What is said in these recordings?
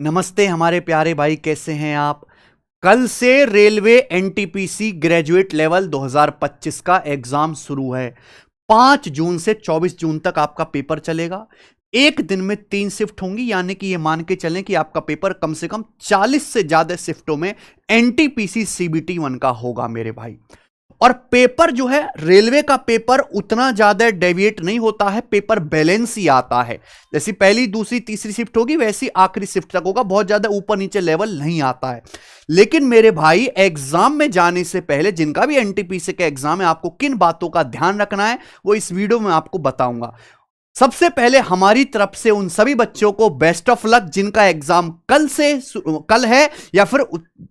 नमस्ते हमारे प्यारे भाई, कैसे हैं आप। कल से रेलवे एनटीपीसी ग्रेजुएट लेवल 2025 का एग्जाम शुरू है। 5 जून से 24 जून तक आपका पेपर चलेगा। एक दिन में 3 शिफ्ट होंगी, यानी कि ये मान के चलें कि आपका पेपर कम से कम 40 से ज्यादा शिफ्टों में एनटीपीसी सीबीटी 1 का होगा मेरे भाई। और पेपर जो है, रेलवे का पेपर उतना ज्यादा डेविएट नहीं होता है, पेपर बैलेंस ही आता है। जैसी पहली दूसरी तीसरी शिफ्ट होगी वैसी आखिरी शिफ्ट तक होगा, बहुत ज्यादा ऊपर नीचे लेवल नहीं आता है। लेकिन मेरे भाई, एग्जाम में जाने से पहले जिनका भी एनटीपीसी का एग्जाम है, आपको किन बातों का ध्यान रखना है वो इस वीडियो में आपको बताऊंगा। सबसे पहले हमारी तरफ से उन सभी बच्चों को बेस्ट ऑफ लक जिनका एग्जाम कल है या फिर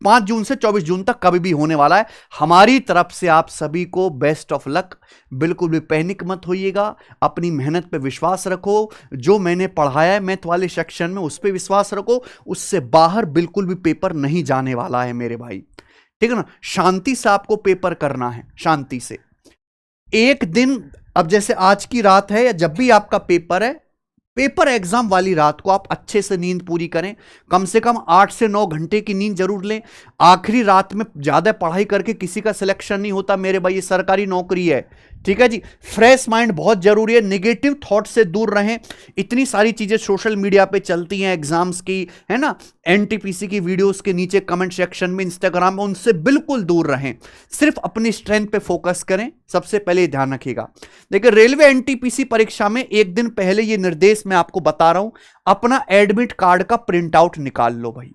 5 जून से 24 जून तक कभी भी होने वाला है। हमारी तरफ से आप सभी को बेस्ट ऑफ लक। बिल्कुल भी पैनिक मत होइएगा, अपनी मेहनत पे विश्वास रखो। जो मैंने पढ़ाया है मैथ वाले सेक्शन में, उस पर विश्वास रखो। उससे बाहर बिल्कुल भी पेपर नहीं जाने वाला है मेरे भाई, ठीक है ना। शांति से आपको पेपर करना है, शांति से। एक दिन, अब जैसे आज की रात है या जब भी आपका पेपर है, पेपर एग्जाम वाली रात को आप अच्छे से नींद पूरी करें। कम से कम 8 से 9 घंटे की नींद जरूर लें। आखिरी रात में ज्यादा पढ़ाई करके किसी का सिलेक्शन नहीं होता मेरे भाई, ये सरकारी नौकरी है, ठीक है जी। फ्रेश माइंड बहुत जरूरी है, नेगेटिव थॉट से दूर रहें। इतनी सारी चीजें सोशल मीडिया पे चलती हैं एग्जाम्स की, है ना। एनटीपीसी की वीडियोस के नीचे कमेंट सेक्शन में, इंस्टाग्राम में, उनसे बिल्कुल दूर रहें। सिर्फ अपनी स्ट्रेंथ पे फोकस करें, सबसे पहले ध्यान रखिएगा। देखिए, रेलवे एनटीपीसी परीक्षा में एक दिन पहले ये निर्देश मैं आपको बता रहा हूं, अपना एडमिट कार्ड का प्रिंट आउट निकाल लो भाई।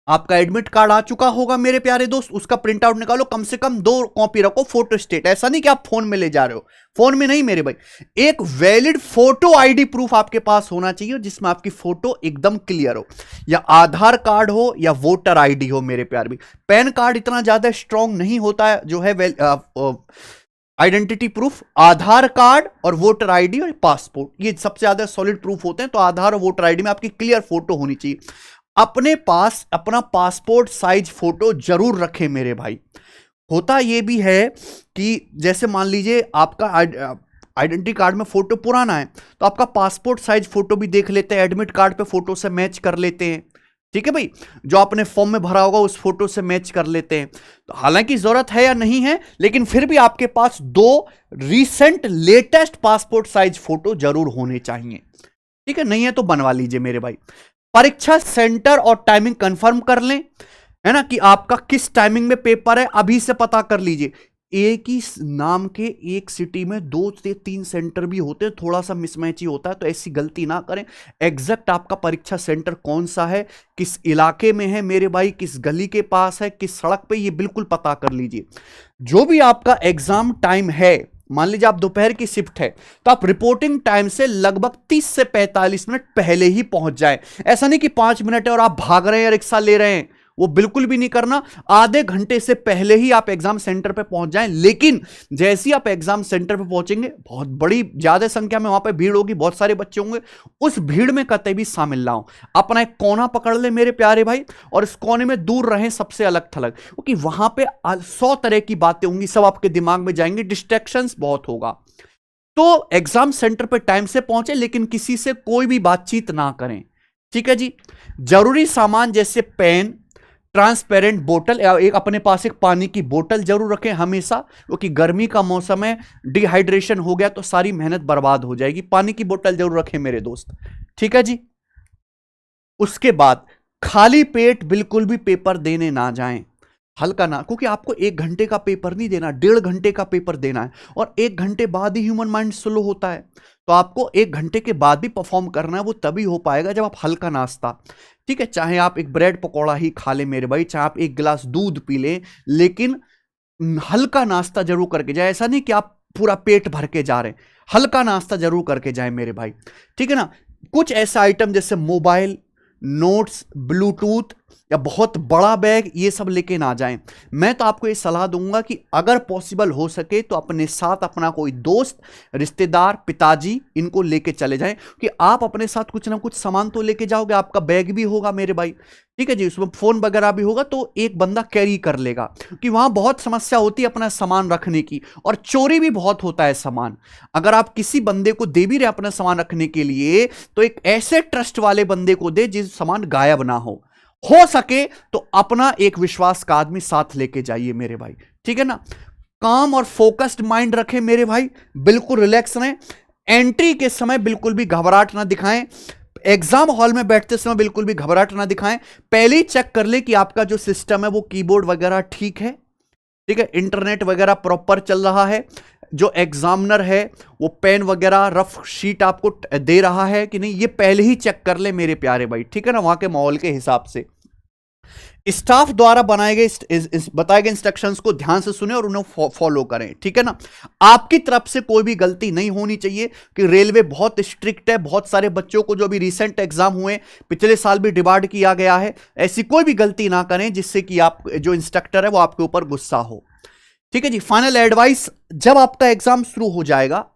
आपका एडमिट कार्ड आ चुका होगा मेरे प्यारे दोस्त, उसका प्रिंट आउट निकालो। कम से कम 2 कॉपी रखो, फोटो स्टेट। ऐसा नहीं कि आप फोन में ले जा रहे हो, फोन में नहीं मेरे भाई। एक वैलिड फोटो आईडी प्रूफ आपके पास होना चाहिए जिसमें आपकी फोटो एकदम क्लियर हो, या आधार कार्ड हो या वोटर आईडी हो मेरे प्यारे भाई। पैन कार्ड इतना ज्यादा स्ट्रांग नहीं होता है जो है आइडेंटिटी प्रूफ। आधार कार्ड और वोटर आईडी और पासपोर्ट, ये सबसे ज्यादा सॉलिड प्रूफ होते हैं। तो आधार और वोटर आईडी में आपकी क्लियर फोटो होनी चाहिए। अपने पास अपना पासपोर्ट साइज फोटो जरूर रखें मेरे भाई। होता यह भी है कि जैसे मान लीजिए आपका आइडेंटिटी कार्ड में फोटो पुराना है, तो आपका पासपोर्ट साइज फोटो भी देख लेते हैं, एडमिट कार्ड पे फोटो से मैच कर लेते हैं, ठीक है भाई। जो आपने फॉर्म में भरा होगा उस फोटो से मैच कर लेते हैं। तो हालांकि जरूरत है या नहीं है, लेकिन फिर भी आपके पास 2 recent latest passport size photo जरूर होने चाहिए, ठीक है। नहीं है तो बनवा लीजिए मेरे भाई। परीक्षा सेंटर और टाइमिंग कंफर्म कर लें, है ना, कि आपका किस टाइमिंग में पेपर है, अभी से पता कर लीजिए। एक ही नाम के एक सिटी में 2 से 3 सेंटर भी होते हैं, थोड़ा सा मिसमैच ही होता है, तो ऐसी गलती ना करें। एग्जैक्ट आपका परीक्षा सेंटर कौन सा है, किस इलाके में है मेरे भाई, किस गली के पास है, किस सड़क पे, ये बिल्कुल पता कर लीजिए। जो भी आपका एग्जाम टाइम है, मान लीजिए आप दोपहर की शिफ्ट है, तो आप रिपोर्टिंग टाइम से लगभग 30 से 45 मिनट पहले ही पहुंच जाए। ऐसा नहीं कि 5 मिनट है और आप भाग रहे हैं या रिक्शा ले रहे हैं, वो बिल्कुल भी नहीं करना। आधे घंटे से पहले ही आप एग्जाम सेंटर पे पहुंच जाएं। लेकिन जैसे ही आप एग्जाम सेंटर पे पहुंचेंगे, बहुत बड़ी ज्यादा संख्या में वहां पे भीड़ होगी, बहुत सारे बच्चे होंगे, उस भीड़ में कतई भी शामिल ना हो। अपना एक कोना पकड़ ले मेरे प्यारे भाई, और इस कोने में दूर रहें सबसे अलग थलग, क्योंकि वहां पे 100 तरह की बातें होंगी, सब आपके दिमाग में जाएंगे, डिस्ट्रैक्शंस बहुत होगा। तो एग्जाम सेंटर पे टाइम से पहुंचे, लेकिन किसी से कोई भी बातचीत ना करें, ठीक है जी। जरूरी सामान जैसे पेन, ट्रांसपेरेंट बोतल, एक अपने पास एक पानी की बोतल जरूर रखें हमेशा, क्योंकि गर्मी का मौसम है, डिहाइड्रेशन हो गया तो सारी मेहनत बर्बाद हो जाएगी। पानी की बोतल जरूर रखें मेरे दोस्त, ठीक है जी। उसके बाद खाली पेट बिल्कुल भी पेपर देने ना जाएं, हल्का ना, क्योंकि आपको 1 घंटे का पेपर नहीं देना, 1.5 घंटे का पेपर देना है, और 1 घंटे बाद ही ह्यूमन माइंड स्लो होता है। तो आपको 1 घंटे के बाद भी परफॉर्म करना है, वो तभी हो पाएगा जब आप हल्का नाश्ता, ठीक है, चाहे आप एक ब्रेड पकौड़ा ही खा ले मेरे भाई, चाहे आप 1 गिलास दूध पी ले, लेकिन हल्का नाश्ता जरूर करके जाए। ऐसा नहीं कि आप पूरा पेट भर के जा रहे हैं, हल्का नाश्ता जरूर करके जाए मेरे भाई, ठीक है ना। कुछ ऐसा आइटम जैसे मोबाइल, नोट्स, ब्लूटूथ, या बहुत बड़ा बैग ये सब लेके ना जाएं। मैं तो आपको ये सलाह दूंगा कि अगर पॉसिबल हो सके तो अपने साथ अपना कोई दोस्त, रिश्तेदार, पिताजी, इनको लेके चले जाएं, कि आप अपने साथ कुछ ना कुछ सामान तो लेके जाओगे, आपका बैग भी होगा मेरे भाई, ठीक है जी, उसमें फोन वगैरह भी होगा, तो एक बंदा कैरी कर लेगा, क्योंकि वहां बहुत समस्या होती है अपना सामान रखने की, और चोरी भी बहुत होता है सामान। अगर आप किसी बंदे को दे भी रहे अपना सामान रखने के लिए, तो एक ऐसे ट्रस्ट वाले बंदे को दे जिस सामान गायब ना हो सके तो अपना एक विश्वास का आदमी साथ लेके जाइए मेरे भाई, ठीक है ना। काम और फोकस्ड माइंड रखें मेरे भाई, बिल्कुल रिलैक्स रहें, एंट्री के समय बिल्कुल भी घबराहट ना दिखाएं, एग्जाम हॉल में बैठते समय बिल्कुल भी घबराहट ना दिखाएं। पहले ही चेक कर ले कि आपका जो सिस्टम है वो कीबोर्ड वगैरह ठीक है, ठीक है, इंटरनेट वगैरह प्रॉपर चल रहा है, जो एग्जामिनर है वो पेन वगैरह रफ शीट आपको दे रहा है कि नहीं, ये पहले ही चेक कर ले मेरे प्यारे भाई, ठीक है ना, वहां के माहौल के हिसाब से। स्टाफ द्वारा बनाए गए बताए गए इंस्ट्रक्शंस को ध्यान से सुने और उन्हें फॉलो करें, ठीक है ना। आपकी तरफ से कोई भी गलती नहीं होनी चाहिए, कि रेलवे बहुत स्ट्रिक्ट है, बहुत सारे बच्चों को जो अभी रिसेंट एग्जाम हुए पिछले साल भी डिबार्ड किया गया है, ऐसी कोई भी गलती ना करें जिससे कि आप जो इंस्ट्रक्टर है वो आपके ऊपर गुस्सा हो, ठीक है जी। फाइनल एडवाइस, जब आपका एग्जाम शुरू हो जाएगा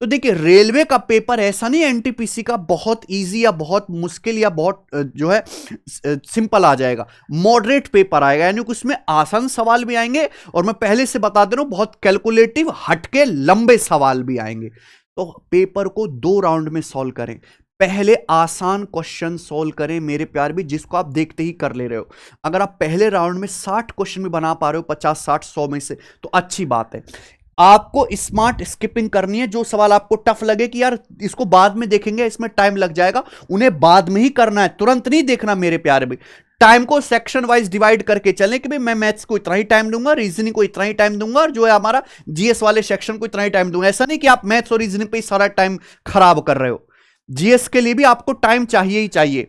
तो देखिए, रेलवे का पेपर ऐसा नहीं एनटीपीसी का बहुत इजी या बहुत मुश्किल या बहुत जो है सिंपल आ जाएगा, मॉडरेट पेपर आएगा, यानी कि उसमें आसान सवाल भी आएंगे, और मैं पहले से बता दे रहा हूं बहुत कैलकुलेटिव हटके लंबे सवाल भी आएंगे। तो पेपर को 2 राउंड में सॉल्व करें, पहले आसान क्वेश्चन सॉल्व करें मेरे प्यार भी, जिसको आप देखते ही कर ले रहे हो। अगर आप पहले राउंड में 60 क्वेश्चन भी बना पा रहे हो 50 60 100 में से, तो अच्छी बात है। आपको स्मार्ट स्किपिंग करनी है, जो सवाल आपको टफ लगे कि यार इसको बाद में देखेंगे, इसमें टाइम लग जाएगा, उन्हें बाद में ही करना है, तुरंत नहीं देखना मेरे प्यारे भाई। टाइम को सेक्शन वाइज डिवाइड करके चलें कि भाई मैं मैथ्स को इतना ही टाइम दूंगा, रीजनिंग को इतना ही टाइम दूंगा, और जो है हमारा जीएस वाले सेक्शन को इतना ही टाइम दूंगा। ऐसा नहीं कि आप मैथ्स और रीजनिंग पे सारा टाइम खराब कर रहे हो, जीएस के लिए भी आपको टाइम चाहिए ही चाहिए।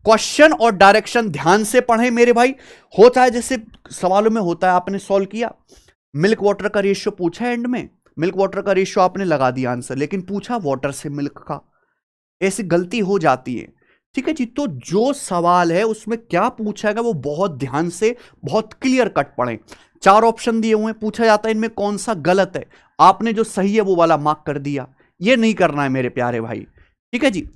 क्वेश्चन और डायरेक्शन ध्यान से पढ़ें मेरे भाई। होता है जैसे सवालों में होता है, आपने सॉल्व किया, मिल्क वाटर का रेशियो पूछा एंड में, मिल्क वाटर का रेशियो आपने लगा दिया आंसर, लेकिन पूछा वाटर से मिल्क का, ऐसी गलती हो जाती है, ठीक है जी। तो जो सवाल है उसमें क्या पूछा है वो बहुत ध्यान से, बहुत क्लियर कट पढ़ें। 4 ऑप्शन दिए हुए हैं, पूछा जाता है इनमें कौन सा गलत है, आपने जो सही है वो वाला मार्क कर दिया, ये नहीं करना है मेरे प्यारे भाई, ठीक है जी।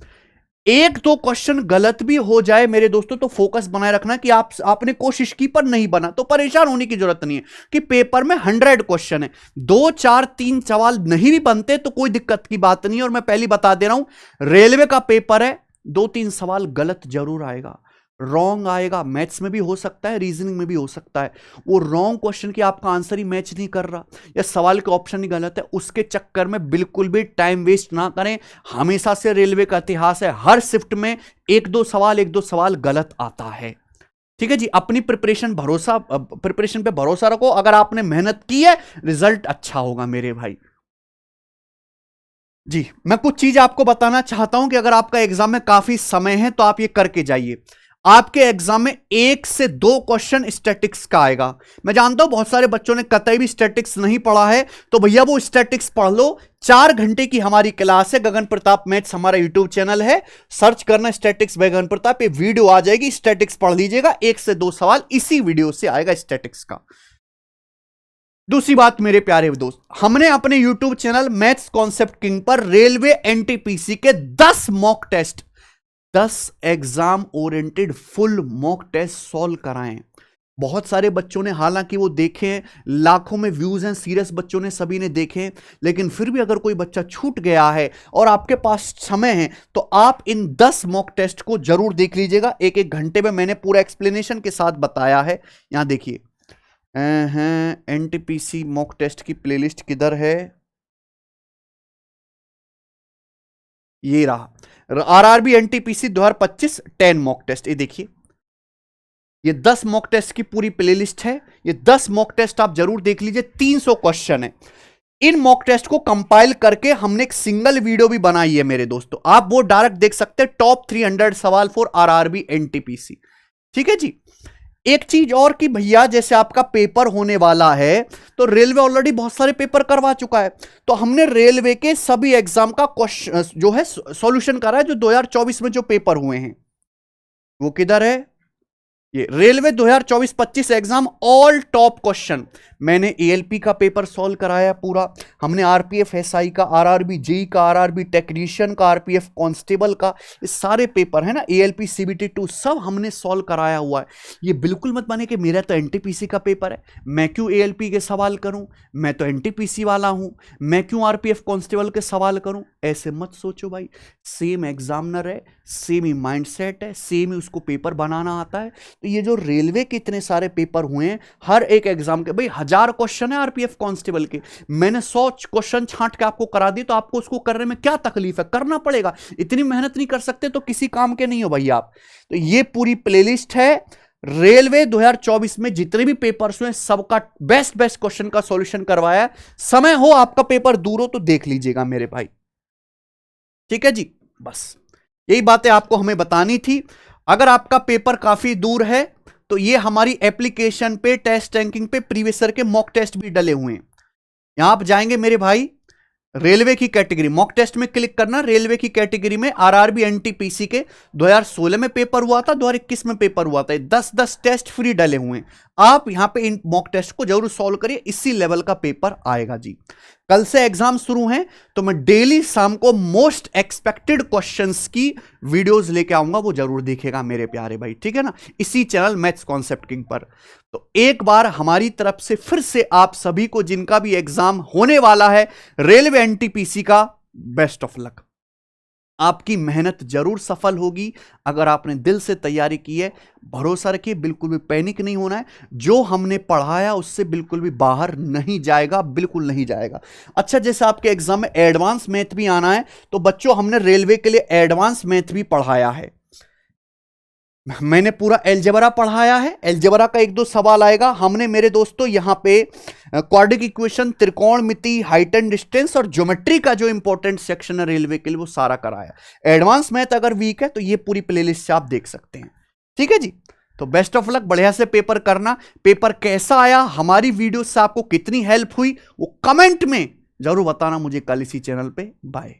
1-2 क्वेश्चन गलत भी हो जाए मेरे दोस्तों, तो फोकस बनाए रखना कि आपने कोशिश की पर नहीं बना, तो परेशान होने की जरूरत नहीं है, कि पेपर में 100 क्वेश्चन है, 2 4 3 सवाल नहीं भी बनते तो कोई दिक्कत की बात नहीं। और मैं पहले बता दे रहा हूं, रेलवे का पेपर है, 2-3 सवाल गलत जरूर आएगा, रॉन्ग आएगा, मैथ्स में भी हो सकता है, रीजनिंग में भी हो सकता है। वो रॉन्ग क्वेश्चन की आपका आंसर ही मैच नहीं कर रहा, या सवाल के ऑप्शन ही गलत है, उसके चक्कर में बिल्कुल भी टाइम वेस्ट ना करें। हमेशा से रेलवे का इतिहास है, हर शिफ्ट में 1-2 सवाल गलत आता है, ठीक है जी। अपनी प्रिपरेशन पे भरोसा रखो, अगर आपने मेहनत की है रिजल्ट अच्छा होगा मेरे भाई जी। मैं कुछ चीज आपको बताना चाहता हूं कि अगर आपका एग्जाम में काफी समय है तो आप ये करके जाइए। आपके एग्जाम में 1 से 2 क्वेश्चन स्टैटिक्स का आएगा। मैं जानता हूं बहुत सारे बच्चों ने कतई भी स्टैटिक्स नहीं पढ़ा है, तो भैया वो स्टैटिक्स पढ़ लो। 4 घंटे की हमारी क्लास है, गगन प्रताप मैथ्स हमारा यूट्यूब चैनल है, सर्च करना स्टैटिक्स बाय गगन प्रताप, ये वीडियो आ जाएगी, स्टैटिक्स पढ़ लीजिएगा, 1 से 2 सवाल इसी वीडियो से आएगा स्टैटिक्स का। दूसरी बात मेरे प्यारे दोस्त, हमने अपने YouTube channel maths concept king पर रेलवे एनटीपीसी के 10 mock test, 10 exam oriented full mock test solve कराएं। बहुत सारे बच्चों ने, हालांकि वो देखे, लाखों में व्यूज हैं, सीरियस बच्चों ने सभी ने देखे, लेकिन फिर भी अगर कोई बच्चा छूट गया है और आपके पास समय है तो आप इन 10 मॉक टेस्ट को जरूर देख लीजिएगा। 1-1 घंटे में मैंने पूरा एक्सप्लेनेशन के साथ बताया है। यहां देखिए, एनटीपीसी मॉक टेस्ट की प्लेलिस्ट किधर है, ये रहा, आरआरबी एनटीपीसी 2025 10 मॉक टेस्ट, ये देखिए, ये 10 मॉक टेस्ट की पूरी प्लेलिस्ट है। ये 10 मॉक टेस्ट आप जरूर देख लीजिए, 300 क्वेश्चन है। इन मॉक टेस्ट को कंपाइल करके हमने एक सिंगल वीडियो भी बनाई है मेरे दोस्तों, आप वो डायरेक्ट देख सकते हैं, टॉप 300 सवाल फॉर आरआरबी एनटीपीसी, ठीक है जी। एक चीज और कि भैया, जैसे आपका पेपर होने वाला है तो रेलवे ऑलरेडी बहुत सारे पेपर करवा चुका है, तो हमने रेलवे के सभी एग्जाम का क्वेश्चन जो है सॉल्यूशन करा है, जो 2024 में जो पेपर हुए हैं। वो किधर है, ये railway 2024-25 exam all top question. मैंने एएलपी का पेपर सॉल्व कराया पूरा, हमने आरपीएफ एसआई का, आरआरबी जेई का, आरआरबी टेक्नीशियन का, आरपीएफ कांस्टेबल का, ये सारे पेपर है ना, एएलपी सीबीटी 2 सब हमने सॉल्व कराया हुआ है। ये बिल्कुल मत माने कि मेरा तो एनटीपीसी का पेपर है, मैं क्यों एएलपी के सवाल करूं, मैं तो एनटीपीसी वाला हूं, मैं क्यों आरपीएफ कांस्टेबल के सवाल करूं। ऐसे मत सोचो भाई, सेम एग्जामिनर है, सेम ही माइंडसेट है, सेम ही उसको पेपर बनाना आता है। तो ये जो रेलवे के इतने सारे पेपर हुए हैं, हर एक एग्जाम के भाई 1000 क्वेश्चन है आरपीएफ कांस्टेबल के, मैंने 100 क्वेश्चन छांट के आपको करा दिए, तो आपको उसको करने में क्या तकलीफ है, करना पड़ेगा। इतनी मेहनत नहीं कर सकते तो किसी काम के नहीं हो भाई आप। तो ये पूरी प्लेलिस्ट है रेलवे 2024 में जितने भी पेपर्स हुए सबका बेस्ट क्वेश्चन का सॉल्यूशन करवाया है। समय हो, आपका पेपर दूर हो तो देख लीजिएगा मेरे भाई, ठीक है जी। बस यही बातें आपको हमें बतानी थी। अगर आपका पेपर काफी दूर है तो ये हमारी एप्लीकेशन पे टेस्ट रैंकिंग पे प्रीवियस ईयर के मॉक टेस्ट भी डले हुए हैं। यहां आप जाएंगे मेरे भाई, रेलवे की कैटेगरी मॉक टेस्ट में क्लिक करना, रेलवे की कैटेगरी में आरआरबी एनटीपीसी के 2016 में पेपर हुआ था, 2021 में पेपर हुआ था, 10 टेस्ट फ्री डले हुए हैं। आप यहां पे इन मॉक टेस्ट को जरूर सॉल्व करिए, इसी लेवल का पेपर आएगा जी। कल से एग्जाम शुरू हैं तो मैं डेली शाम को मोस्ट एक्सपेक्टेड क्वेश्चंस की वीडियोस लेके आऊंगा, वो जरूर देखिएगा मेरे प्यारे भाई, ठीक है ना, इसी चैनल मैथ्स कॉन्सेप्ट किंग पर। तो एक बार हमारी तरफ से फिर से आप सभी को, जिनका भी एग्जाम होने वाला है रेलवे एनटीपीसी का, बेस्ट ऑफ लक। आपकी मेहनत जरूर सफल होगी अगर आपने दिल से तैयारी की है। भरोसा रखिए, बिल्कुल भी पैनिक नहीं होना है, जो हमने पढ़ाया उससे बिल्कुल भी बाहर नहीं जाएगा, बिल्कुल नहीं जाएगा। अच्छा, जैसे आपके एग्जाम में एडवांस मैथ भी आना है, तो बच्चों हमने रेलवे के लिए एडवांस मैथ भी पढ़ाया है। मैंने पूरा एलजेब्रा पढ़ाया है, एलजेब्रा का 1-2 सवाल आएगा। हमने मेरे दोस्तों यहां पे क्वाड्रिक इक्वेशन, त्रिकोणमिति, हाइट एंड डिस्टेंस और ज्योमेट्री का जो इंपॉर्टेंट सेक्शन है रेलवे के लिए, वो सारा कराया। एडवांस मैथ अगर वीक है तो ये पूरी प्लेलिस्ट से आप देख सकते हैं, ठीक है जी। तो बेस्ट ऑफ लक, बढ़िया से पेपर करना। पेपर कैसा आया, हमारी वीडियो से आपको कितनी हेल्प हुई, वो कमेंट में जरूर बताना मुझे कल इसी चैनल पे। बाय।